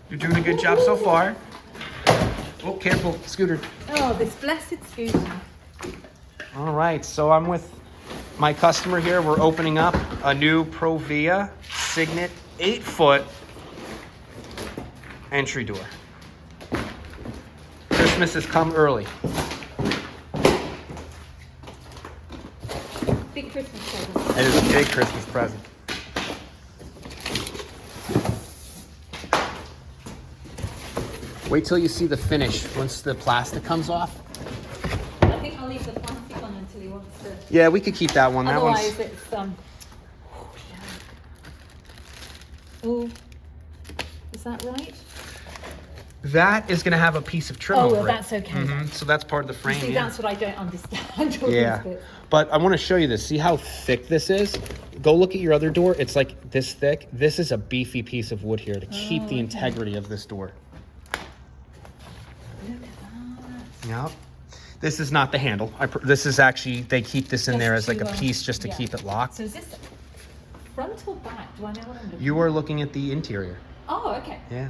You're doing a good job so far. Oh, careful, scooter. Oh, this blessed scooter. All right, so I'm with my customer here. We're opening up a new ProVia Signet 8-foot entry door. Christmas has come early. Big Christmas present. It is a big Christmas present. Wait till you see the finish once the plastic comes off. I think I'll leave the plastic on until he wants to. Yeah, we could keep that one. That Otherwise, one's... it's Oh, is that right? That is going to have a piece of trim Oh, over well, it. that's okay. then. So that's part of the You frame. see, Yeah. that's what I don't understand. all Yeah. these bits. But I want to show you this. See how thick this is? Go look at your other door. It's like this thick. This is a beefy piece of wood here to keep the integrity of this door. Look at that. Yep. This is not the handle. This is actually, they keep this in Just there as like to, a piece just to yeah. keep it locked. So is this front or back? Do I know what I'm looking You are looking at the interior. Oh, okay. Yeah.